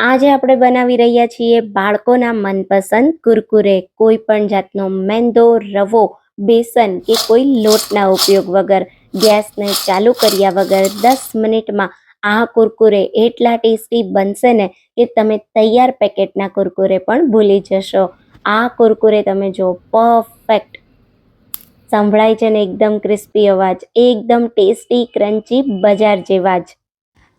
આજે આપણે બનાવી રહ્યા છીએ બાળકોના મનપસંદ કુરકુરે. કોઈ પણ જાતનો મેંદો, રવો, બેસન કે કોઈ લોટના ઉપયોગ વગર, ગેસને ચાલુ કર્યા વગર 10 મિનિટમાં આ કુરકુરે એટલા ટેસ્ટી બનશે ને કે તમે તૈયાર પેકેટના કુરકુરે પણ ભૂલી જશો. આ કુરકુરે તમે જો પરફેક્ટ સંભળાય છે ને, એકદમ ક્રિસ્પી અવાજ, એકદમ ટેસ્ટી ક્રન્ચી, બજાર જેવા જ.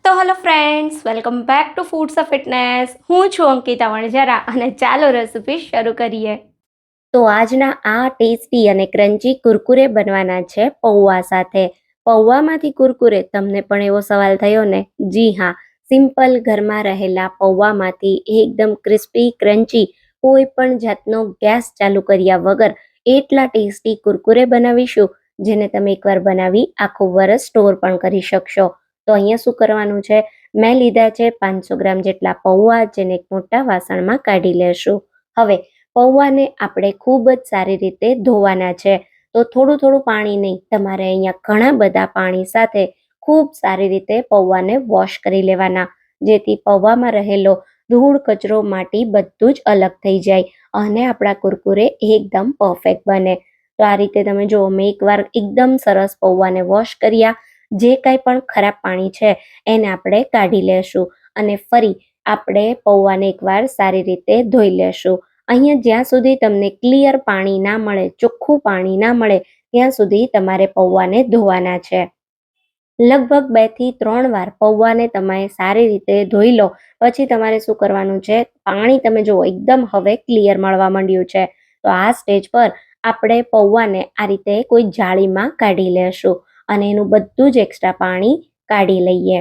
તો hello friends, welcome back to foods of fitness. હું છું અંકિતા વણજારા અને ચાલો રેસીપી શરૂ કરીએ. તો આજના આ ટેસ્ટી અને ક્રન્ચી કુરકુરે બનવાના છે પૌવા સાથે. પૌવામાંથી કુરકુરે, તમને પણ એવો સવાલ થયો ને? જી હા, સિમ્પલ ઘરમાં રહેલા પૌવામાંથી એકદમ ક્રિસ્પી ક્રન્ચી, કોઈ પણ જાતનો ગેસ ચાલુ કર્યા વગર એટલા ટેસ્ટી કુરકુરે બનાવીશું, જેને તમે એકવાર બનાવી આખું વરસ સ્ટોર પણ કરી શકશો. તો અહીંયા શું કરવાનું છે, મેં લીધા છે 500 ગ્રામ જેટલા પૌવા, જેને એક મોટા વાસણમાં કાઢી લેશું. હવે પૌવાને આપણે ખૂબ જ સારી રીતે ધોવાના છે. તો થોડું થોડું પાણી નહીં, તમારે અહીંયા ઘણા બધા પાણી સાથે ખૂબ સારી રીતે પૌવાને વોશ કરી લેવાના, જેથી પૌવામાં રહેલો ધૂળ, કચરો, માટી બધું જ અલગ થઈ જાય અને આપણા કુરકુરે એકદમ પરફેક્ટ બને. તો આ રીતે તમે જુઓ, મેં એકવાર એકદમ સરસ પૌવાને વોશ કર્યા. જે કાંઈ પણ ખરાબ પાણી છે એને આપણે કાઢી લેશું અને ફરી આપણે પૌવાને એકવાર સારી રીતે ધોઈ લેશું. અહીંયા જ્યાં સુધી તમને ક્લિયર પાણી ના મળે, ચોખ્ખું પાણી ના મળે, ત્યાં સુધી તમારે પૌવાને ધોવાના છે. લગભગ 2 થી 3 વાર પૌવાને તમે સારી રીતે ધોઈ લો પછી તમારે શું કરવાનું છે, પાણી તમે જુઓ એકદમ હવે ક્લિયર મળવા માંડ્યું છે. તો આ સ્ટેજ પર આપણે પૌવાને આ રીતે કોઈ જાળીમાં કાઢી લેશું અને એનું બધું જ એક્સ્ટ્રા પાણી કાઢી લઈએ.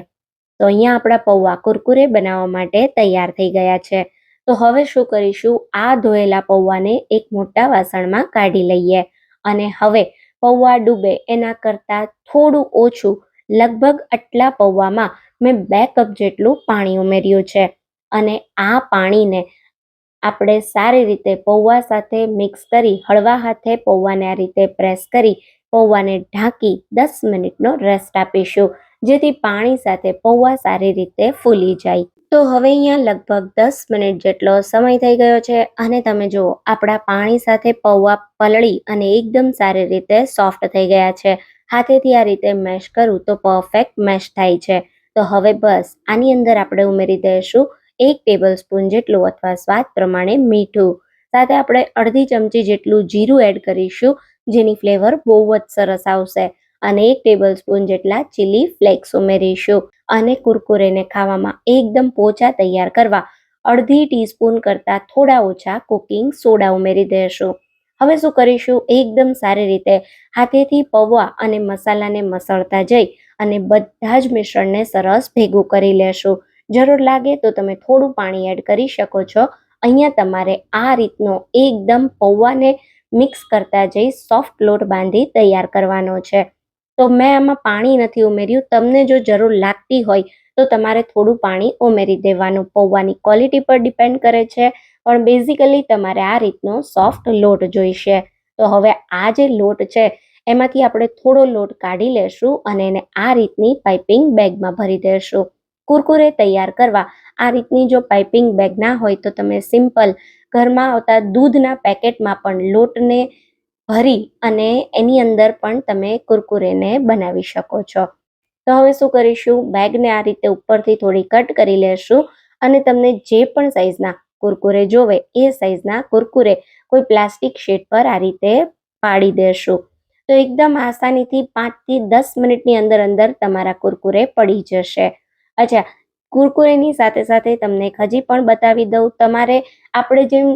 તો અહીંયા આપણા પૌવા કુરકુરે બનાવવા માટે તૈયાર થઈ ગયા છે. તો હવે શું કરીશું, આ ધોયેલા પૌવાને એક મોટા વાસણમાં કાઢી લઈએ અને હવે પૌવા ડૂબે એના કરતાં થોડું ઓછું, લગભગ આટલા પૌવામાં મેં 2 કપ જેટલું પાણી ઉમેર્યું છે અને આ પાણીને આપણે સારી રીતે પૌવા સાથે મિક્સ કરી, હળવા હાથે પૌવાને આ રીતે પ્રેસ કરી પૌવાને ઢાંકી 10 મિનિટનો રેસ્ટ આપીશું, જેથી પાણી સાથે પૌવા સારી રીતે ફૂલી જાય. તો હવે અહીંયા લગભગ 10 મિનિટ જેટલો સમય થઈ ગયો છે અને તમે જુઓ આપણા પાણી સાથે પૌવા પલળી અને એકદમ સારી રીતે સોફ્ટ થઈ ગયા છે. હાથેથી આ રીતે મેશ કરું તો પરફેક્ટ મેશ થાય છે. તો હવે બસ આની અંદર આપણે ઉમેરી દઈશું 1 ટેબલ સ્પૂન જેટલું અથવા સ્વાદ પ્રમાણે મીઠું. સાથે આપણે અડધી ચમચી જેટલું જીરું એડ કરીશું, જેની ફ્લેવર બહુ જ સરસ આવશે. અને 1 ટેબલ સ્પૂન જેટલા ચીલી ફ્લેક્સ ઉમેરીશું અને કુરકુરેને ખાવામાં એકદમ પોચા તૈયાર કરવા અડધી ટીસ્પૂન કરતાં થોડા ઓછા કુકિંગ સોડા ઉમેરી દઈશું. હવે શું કરીશું, એકદમ સારી રીતે હાથેથી પૌવા અને મસાલાને મસળતા જઈ અને બધા જ મિશ્રણને સરસ ભેગું કરી લેશું. જરૂર લાગે તો તમે થોડું પાણી એડ કરી શકો છો. અહીંયા તમારે આ રીતનો એકદમ પૌવાને મિક્સ કરતા જઈ સોફ્ટ લોટ બાંધી તૈયાર કરવાનો છે. તો મેં આમાં પાણી નથી ઉમેર્યું. તમને જો જરૂર લાગતી હોય તો તમારે થોડું પાણી ઉમેરી દેવાનું. પૌવાની ક્વોલિટી પર ડિપેન્ડ કરે છે, પણ બેઝિકલી તમારે આ રીતનો સોફ્ટ લોટ જોઈશે. તો હવે આ જે લોટ છે એમાંથી આપણે થોડો લોટ કાઢી લેશું અને એને આ રીતની પાઇપિંગ બેગમાં ભરી દેશું. કુરકુરે તૈયાર કરવા આ રીતની જો પાઇપિંગ બેગ ના હોય તો તમે સિમ્પલ ઘરમાં આવતા દૂધના પેકેટમાં પણ લોટને ભરી અને એની અંદર પણ તમે કુરકુરેને બનાવી શકો છો. તો હવે શું કરીશું, બેગને આ રીતે ઉપરથી થોડી કટ કરી લેશું અને તમને જે પણ સાઈઝના કુરકુરે જોવે એ સાઈઝના કુરકુરે કોઈ પ્લાસ્ટિક શીટ પર આ રીતે પાડી દેશું. તો એકદમ આસાનીથી 5 થી 10 મિનિટની અંદર તમારા કુરકુરે પડી જશે. અચ્છા, કુરકુરેની સાથે સાથે તમને હજી પણ બતાવી દઉં, તમારે આપણે જેમ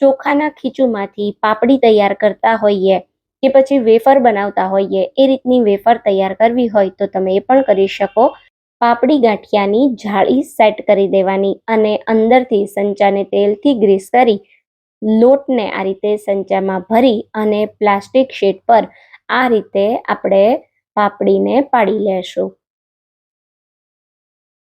ચોખાના ખીચુમાંથી પાપડી તૈયાર કરતા હોઈએ કે પછી વેફર બનાવતા હોઈએ, એ રીતની વેફર તૈયાર કરવી હોય તો તમે એ પણ કરી શકો. પાપડી ગાંઠિયાની જાળી સેટ કરી દેવાની અને અંદરથી સંચાને તેલથી ગ્રીસ કરી લોટને આ રીતે સંચામાં ભરી અને પ્લાસ્ટિક શીટ પર આ રીતે આપણે પાપડીને પાડી લેશું.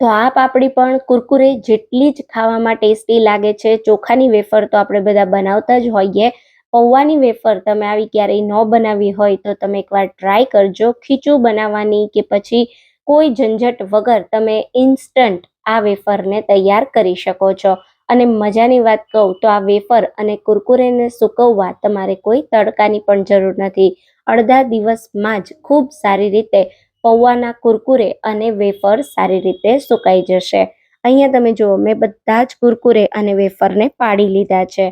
તો આ પાપડી પણ કુરકુરે જેટલી જ ખાવામાં ટેસ્ટી લાગે છે. ચોખાની વેફર તો આપણે બધા બનાવતા જ હોઈએ. પૌવાની વેફર તમે આવી ક્યારેય ન બનાવી હોય તો તમે એકવાર ટ્રાય કરજો. ખીચું બનાવવાની કે પછી કોઈ ઝંઝટ વગર તમે ઇન્સ્ટન્ટ આ વેફરને તૈયાર કરી શકો છો. અને મજાની વાત કહું તો આ વેફર અને કુરકુરેને સૂકવવા તમારે કોઈ તડકાની પણ જરૂર નથી. અડધા દિવસમાં જ ખૂબ સારી રીતે પૌવાના કુરકુરે અને વેફર સારી રીતે સુકાઈ જશે. અહીંયા તમે જુઓ, મેં બધા જ કુરકુરે અને વેફરને પાડી લીધા છે.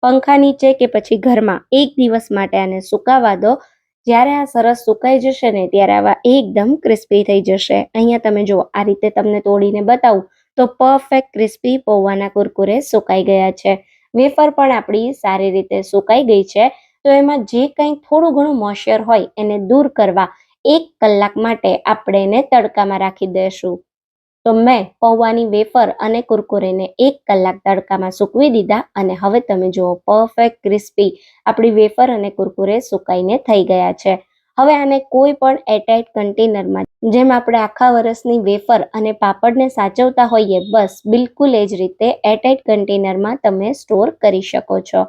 પંખા નીચે કે પછી ઘરમાં એક દિવસ માટે આને સુકાવા દો. જ્યારે આ સરસ સુકાઈ જશે ને ત્યારે આવા એકદમ ક્રિસ્પી થઈ જશે. અહીંયા તમે જુઓ, આ રીતે તમને તોડીને બતાવું તો પરફેક્ટ ક્રિસ્પી પૌવાના કુરકુરે સુકાઈ ગયા છે. વેફર પણ આપણી સારી રીતે સુકાઈ ગઈ છે. તો એમાં જે કંઈ થોડું ઘણું મોઇશ્ચર હોય એને દૂર કરવા 1 કલાક માટે આપણે એને તડકામાં રાખી દઈશું. તો મેં પૌવાની વેફર અને કુરકુરેને 1 કલાક તડકામાં સૂકવી દીધા અને હવે તમે જુઓ, પરફેક્ટ ક્રિસ્પી આપણી વેફર અને કુરકુરે સુકાઈને થઈ ગયા છે. હવે આને કોઈ પણ એરટાઇટ કન્ટેનરમાં, જેમ આપણે આખા વર્ષની વેફર અને પાપડને સાચવતા હોઈએ, બસ બિલકુલ એ જ રીતે એરટાઇટ કન્ટેનરમાં તમે સ્ટોર કરી શકો છો.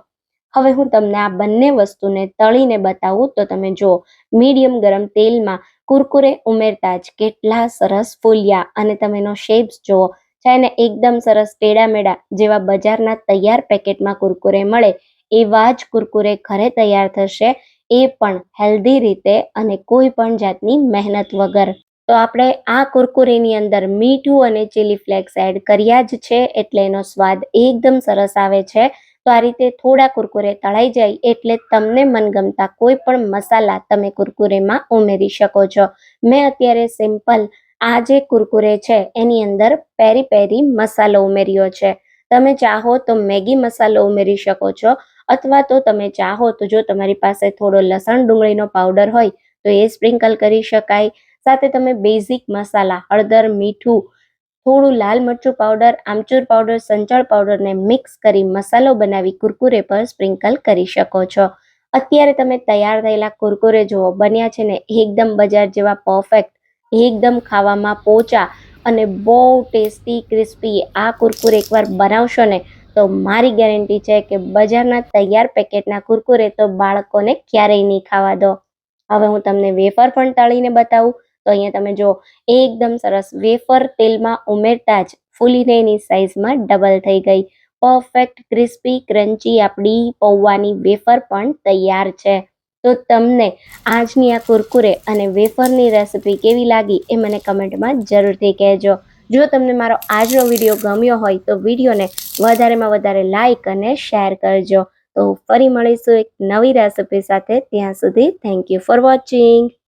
હવે હું તમને આ બંને વસ્તુને તળીને બતાવું તો તમે જુઓ, મીડિયમ ગરમ તેલમાં કુરકુરે ઉમેરતા જ કેટલા સરસ ફૂલ્યા અને તમે એનો શેપ્સ જુઓ. ચાહે એકદમ સરસ ટેડામેડા જેવા બજારના તૈયાર પેકેટમાં કુરકુરે મળે એવા જ કુરકુરે ઘરે તૈયાર થશે, એ પણ હેલ્ધી રીતે અને કોઈ પણ જાતની મહેનત વગર. તો આપણે આ કુરકુરેની અંદર મીઠું અને ચીલી ફ્લેક્સ એડ કર્યા જ છે, એટલે એનો સ્વાદ એકદમ સરસ આવે છે. તો આ રીતે થોડા કુરકુરે તળાઈ જાય એટલે તમને મનગમતા કોઈ પણ મસાલા તમે કુરકુરેમાં ઉમેરી શકો છો. મેં અત્યારે સિમ્પલ આ જે કુરકુરે છે એની અંદર પેરી પેરી મસાલો ઉમેર્યો છે. તમે ચાહો તો મેગી મસાલો ઉમેરી શકો છો, અથવા તો તમે ચાહો તો જો તમારી પાસે થોડો લસણ ડુંગળીનો પાવડર હોય તો એ સ્પ્રિંકલ કરી શકાય. સાથે તમે બેઝિક મસાલા હળદર, મીઠું, થોડું લાલ મરચું પાવડર, આમચૂર પાવડર, સંચળ પાવડરને મિક્સ કરી મસાલો બનાવી કુરકુરે પર સ્પ્રિંકલ કરી શકો છો. અત્યારે તમે તૈયાર થયેલા કુરકુરે જુઓ, બન્યા છે ને એકદમ બજાર જેવા પરફેક્ટ, એકદમ ખાવામાં પોચા અને બહુ ટેસ્ટી ક્રિસ્પી. આ કુરકુરે એકવાર બનાવશો ને તો મારી ગેરંટી છે કે બજારના તૈયાર પેકેટના કુરકુરે તો બાળકોને ક્યારેય નહીં ખાવા દો. હવે હું તમને વેફર પણ તળીને બતાવું તો અહીંયા તમે જો, એકદમ સરસ વેફર તેલમાં ઉમેરતા જ ફૂલીને એની સાઈઝમાં ડબલ થઈ ગઈ. પરફેક્ટ ક્રિસ્પી ક્રન્ચી આપણી પૌવાની વેફર પણ તૈયાર છે. તો તમને આજની આ કુરકુરે અને વેફરની રેસિપી કેવી લાગી એ મને કમેન્ટમાં જરૂરથી કહેજો. જો તમને મારો આજનો વિડીયો ગમ્યો હોય તો વિડીયોને વધારેમાં વધારે લાઈક અને શેર કરજો. તો ફરી મળીશું એક નવી રેસિપી સાથે. ત્યાં સુધી થેન્ક યુ ફોર વોચિંગ.